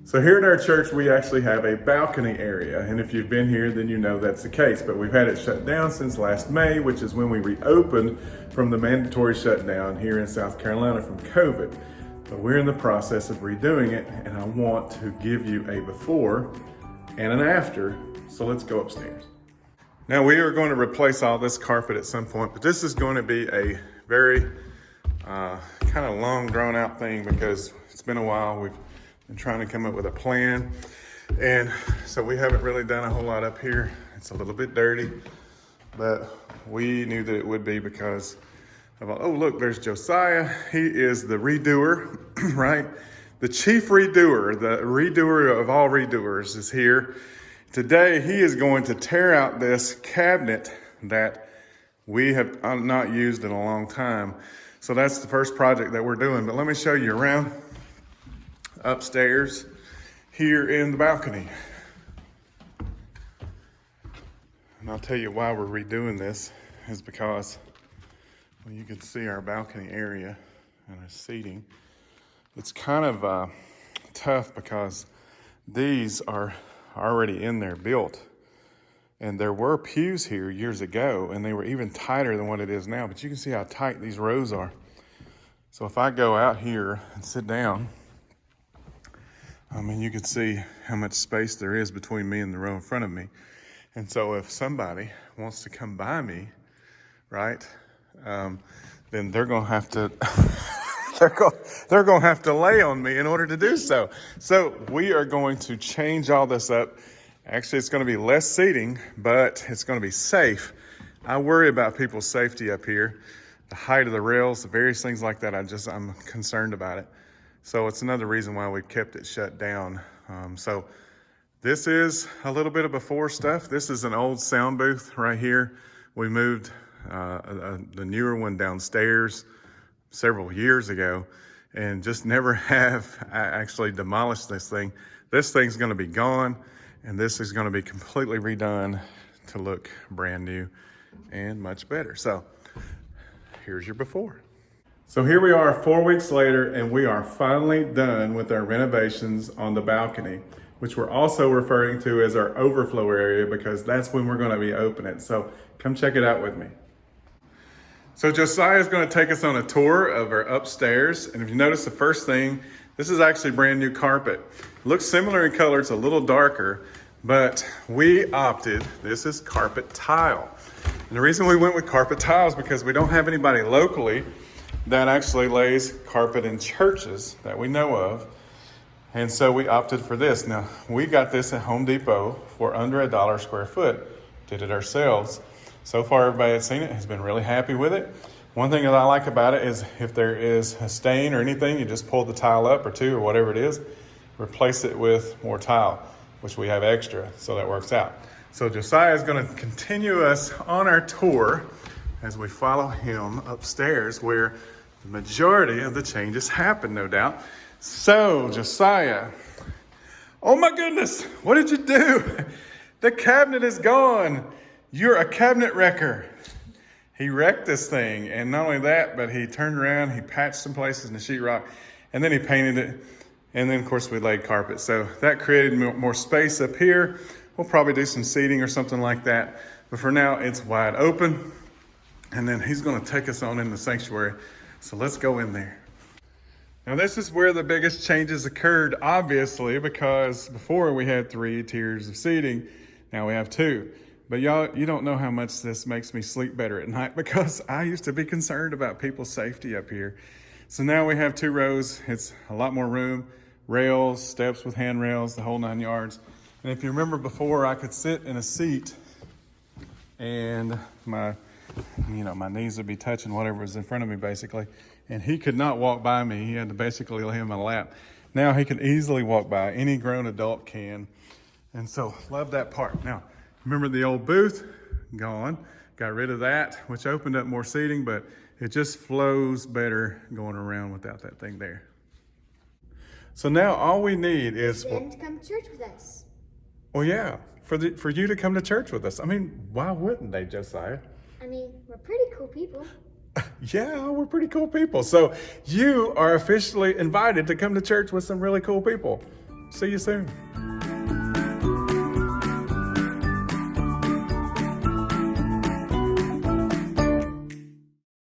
So here at our church, we actually have a balcony area. And if you've been here, then you know that's the case. But we've had it shut down since last May, which is when we reopened from the mandatory shutdown here in South Carolina from COVID. But we're in the process of redoing it, and I want to give you a before and an after. So let's go upstairs. Now we are going to replace all this carpet at some point, but this is going to be a very kind of long drawn out thing because it's been a while. We've been trying to come up with a plan. And so we haven't really done a whole lot up here. It's a little bit dirty, but we knew that it would be because of, oh look, there's Josiah. He is the redoer, right? The chief redoer, the redoer of all redoers is here. Today, he is going to tear out this cabinet that we have not used in a long time. So that's the first project that we're doing. But let me show you around upstairs here in the balcony. And I'll tell you why we're redoing this is because, well, you can see our balcony area and our seating. It's kind of tough because these are already in there built. And there were pews here years ago, and they were even tighter than what it is now. But you can see how tight these rows are. So if I go out here and sit down, I mean, you can see how much space there is between me and the row in front of me. And so if somebody wants to come by me, right, then they're going to have to they're going to have to lay on me in order to do so. So we are going to change all this up. Actually, it's going to be less seating, but it's going to be safe. I worry about people's safety up here, the height of the rails, the various things like that. I'm concerned about it. So it's another reason why we kept it shut down. So this is a little bit of before stuff. This is an old sound booth right here. We moved the newer one downstairs several years ago and just never have actually demolished this thing. This thing's going to be gone, and this is going to be completely redone to look brand new and much better. So here's your before. So here we are 4 weeks later, and we are finally done with our renovations on the balcony, which we're also referring to as our overflow area because that's when we're going to be opening. So come check it out with me. So Josiah is going to take us on a tour of our upstairs. And if you notice the first thing, this is actually brand new carpet. It looks similar in color, it's a little darker, but we opted, this is carpet tile. And the reason we went with carpet tile is because we don't have anybody locally that actually lays carpet in churches that we know of. And so we opted for this. Now, we got this at Home Depot for under $1 square foot, did it ourselves. So far, everybody that's seen it has been really happy with it. One thing that I like about it is if there is a stain or anything, you just pull the tile up or two or whatever it is, replace it with more tile, which we have extra, so that works out. So Josiah is going to continue us on our tour as we follow him upstairs where the majority of the changes happen, no doubt. So Josiah, oh my goodness, what did you do? The cabinet is gone. You're a cabinet wrecker. He wrecked this thing, and not only that, but he turned around, he patched some places in the sheetrock, and then he painted it, and then of course we laid carpet. So that created more space up here. We'll probably do some seating or something like that, but for now it's wide open, and then he's gonna take us on in the sanctuary. So let's go in there. Now this is where the biggest changes occurred, obviously, because before we had 3 tiers of seating, now we have 2. But y'all, you don't know how much this makes me sleep better at night because I used to be concerned about people's safety up here. So now we have 2 rows. It's a lot more room, rails, steps with handrails, the whole 9 yards. And if you remember before, I could sit in a seat and my knees would be touching whatever was in front of me basically. And he could not walk by me. He had to basically lay in my lap. Now he can easily walk by. Any grown adult can. And so love that part. Now, remember the old booth? Gone. Got rid of that, which opened up more seating, but it just flows better going around without that thing there. So now all we need is for them to come to church with us. Well, yeah, for you to come to church with us. I mean, why wouldn't they, Josiah? I mean, we're pretty cool people. Yeah, we're pretty cool people. So you are officially invited to come to church with some really cool people. See you soon.